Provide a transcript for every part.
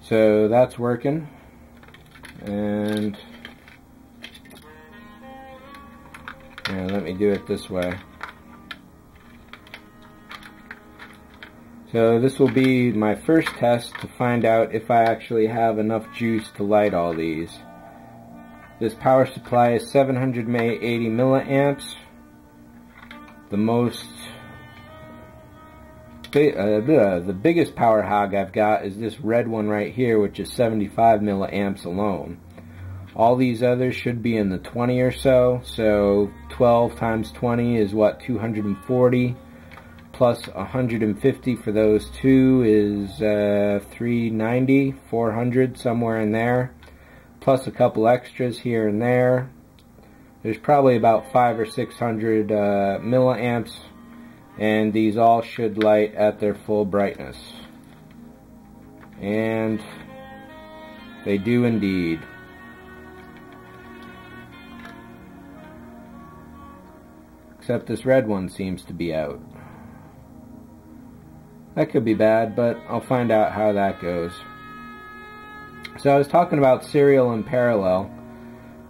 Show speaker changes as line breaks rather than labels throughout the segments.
So that's working, and let me do it this way. So this will be my first test to find out if I actually have enough juice to light all these. This power supply is 780 milliamps. The biggest power hog I've got is this red one right here, which is 75 milliamps alone. All these others should be in the 20 or so, so 12 times 20 is what, 240, plus 150 for those two is 390, 400, somewhere in there, plus a couple extras here and there. There's probably about 500 or 600 milliamps, and these all should light at their full brightness. And they do indeed. Except this red one seems to be out. That could be bad, but I'll find out how that goes. So I was talking about serial and parallel,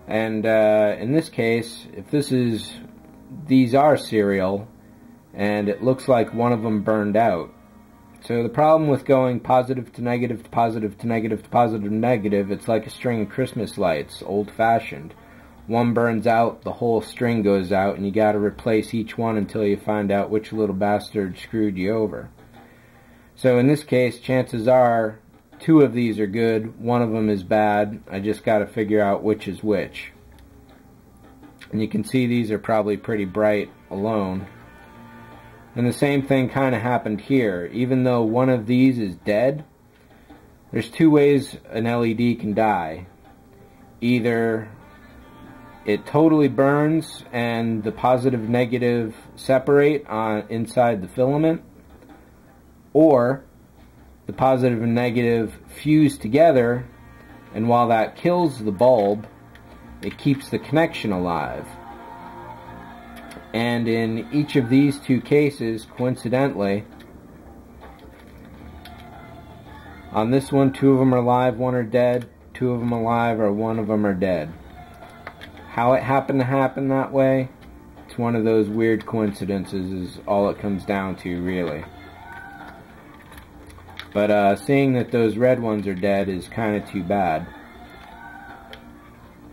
and in this case, if these are serial, and it looks like one of them burned out. So the problem with going positive to negative to positive to negative to positive to negative, it's like a string of Christmas lights, old-fashioned. One burns out, the whole string goes out, and you got to replace each one until you find out which little bastard screwed you over. So in this case, chances are 2 of these are good, 1 of them is bad. I just got to figure out which is which. And you can see these are probably pretty bright alone. And the same thing kind of happened here. Even though one of these is dead, there's 2 ways an LED can die. Either it totally burns and the positive negative separate inside the filament, or the positive and negative fuse together, and while that kills the bulb, it keeps the connection alive. And in each of these 2 cases, coincidentally, on this one, 2 of them are alive, 1 are dead, 2 of them alive, or 1 of them are dead. How it happened to happen that way, it's one of those weird coincidences is all it comes down to, really. But seeing that those red ones are dead is kind of too bad.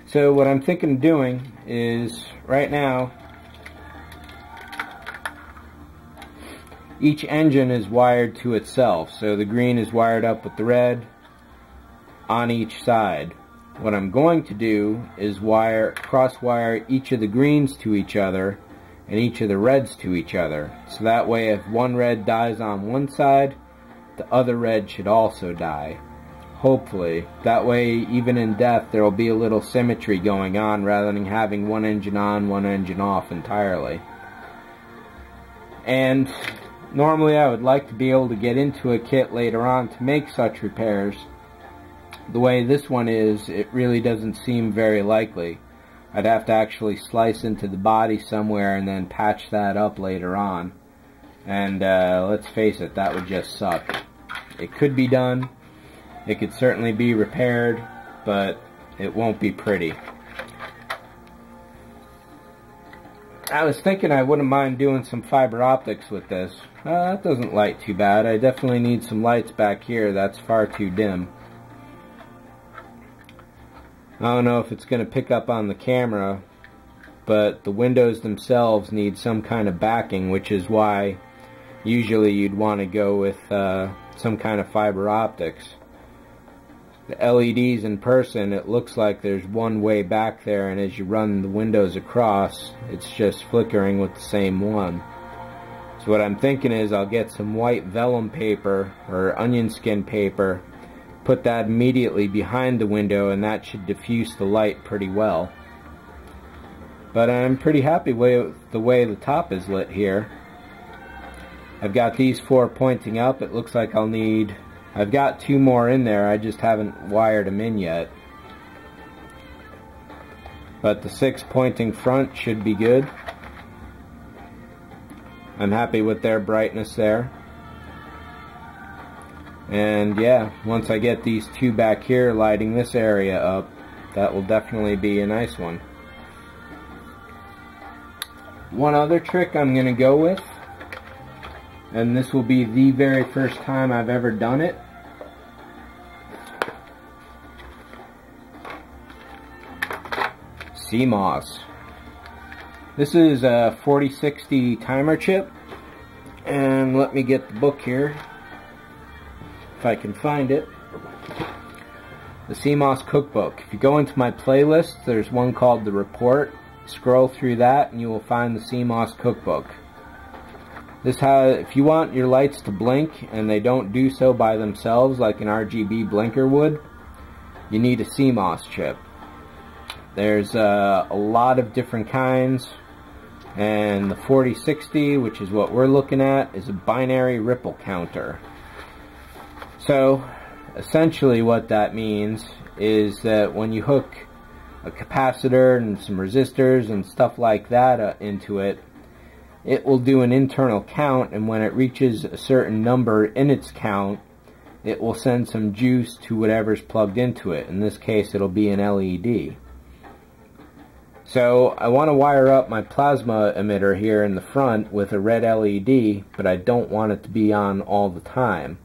So what I'm thinking of doing is, right now, each engine is wired to itself. So the green is wired up with the red on each side. What I'm going to do is cross-wire each of the greens to each other and each of the reds to each other. So that way if one red dies on one side, the other red should also die. Hopefully. That way, even in death, there will be a little symmetry going on rather than having one engine on, one engine off entirely. And normally I would like to be able to get into a kit later on to make such repairs. The way this one is, it really doesn't seem very likely. I'd have to actually slice into the body somewhere and then patch that up later on. And let's face it, that would just suck. It could be done. It could certainly be repaired, but it won't be pretty. I was thinking I wouldn't mind doing some fiber optics with this. That doesn't light too bad. I definitely need some lights back here. That's far too dim. I don't know if it's going to pick up on the camera, but the windows themselves need some kind of backing, which is why usually you'd want to go with some kind of fiber optics. The LEDs in person, it looks like there's one way back there, and as you run the windows across, it's just flickering with the same one. So what I'm thinking is I'll get some white vellum paper or onion skin paper, put that immediately behind the window, and that should diffuse the light pretty well. But I'm pretty happy with the way the top is lit here. I've got these 4 pointing up. It looks like I've got 2 more in there, I just haven't wired them in yet. But the 6 pointing front should be good. I'm happy with their brightness there. And yeah, once I get these two back here lighting this area up, that will definitely be a nice one. One other trick I'm going to go with, and this will be the very first time I've ever done it. CMOS. This is a 4060 timer chip, and let me get the book here if I can find it. The CMOS cookbook. If you go into my playlist, there's one called The Report. Scroll through that and you will find the CMOS cookbook. This has, if you want your lights to blink and they don't do so by themselves like an RGB blinker would, you need a CMOS chip. There's a lot of different kinds, and the 4060, which is what we're looking at, is a binary ripple counter. So essentially what that means is that when you hook a capacitor and some resistors and stuff like that into it, it will do an internal count, and when it reaches a certain number in its count, it will send some juice to whatever's plugged into it. In this case, it'll be an LED. So I want to wire up my plasma emitter here in the front with a red LED, but I don't want it to be on all the time.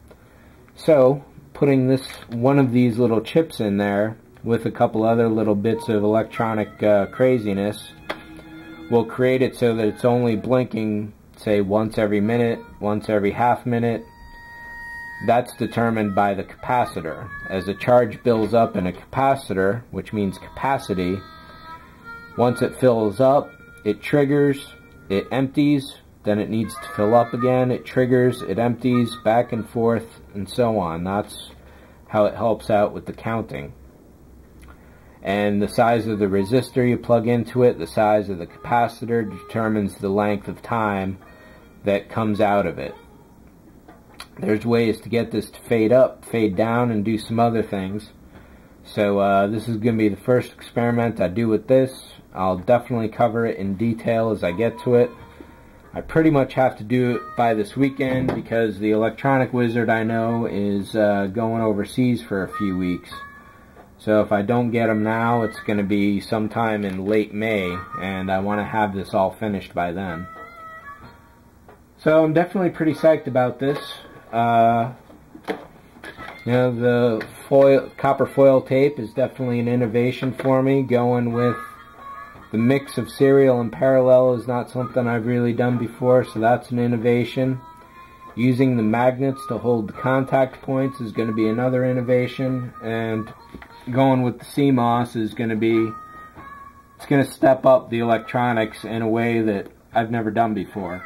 So putting one of these little chips in there with a couple other little bits of electronic craziness will create it so that it's only blinking, say, once every minute, once every half minute. That's determined by the capacitor. As a charge builds up in a capacitor, which means capacity, once it fills up, it triggers, it empties, then it needs to fill up again, it triggers, it empties, back and forth, and so on. That's how it helps out with the counting. And the size of the resistor you plug into it, the size of the capacitor, determines the length of time that comes out of it. There's ways to get this to fade up, fade down, and do some other things. So this is going to be the first experiment I do with this. I'll definitely cover it in detail as I get to it. I pretty much have to do it by this weekend because the electronic wizard I know is going overseas for a few weeks. So if I don't get them now, it's going to be sometime in late May, and I want to have this all finished by then. So I'm definitely pretty psyched about this. You know, the copper foil tape is definitely an innovation for me. Going with the mix of serial and parallel is not something I've really done before, so that's an innovation. Using the magnets to hold the contact points is going to be another innovation, and going with the CMOS is going to be, it's going to step up the electronics in a way that I've never done before.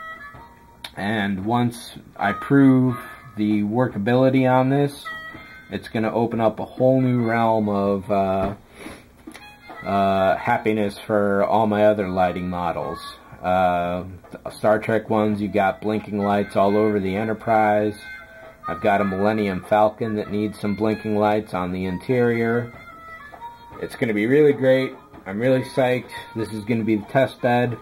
And once I prove the workability on this, it's going to open up a whole new realm of happiness for all my other lighting models. Star Trek ones, you got blinking lights all over the Enterprise. I've got a Millennium Falcon that needs some blinking lights on the interior. It's going to be really great. I'm really psyched. This is going to be the test bed.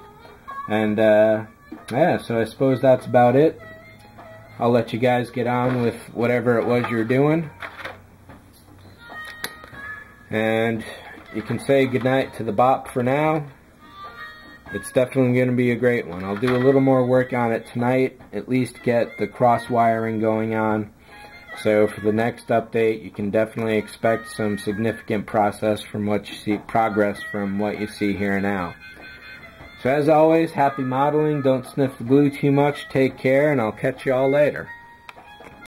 And yeah, so I suppose that's about it. I'll let you guys get on with whatever it was you're doing. And you can say goodnight to the BoP for now. It's definitely going to be a great one. I'll do a little more work on it tonight, at least get the cross wiring going on. So for the next update, you can definitely expect some significant progress from what you see here now. So as always, happy modeling. Don't sniff the glue too much. Take care, and I'll catch you all later.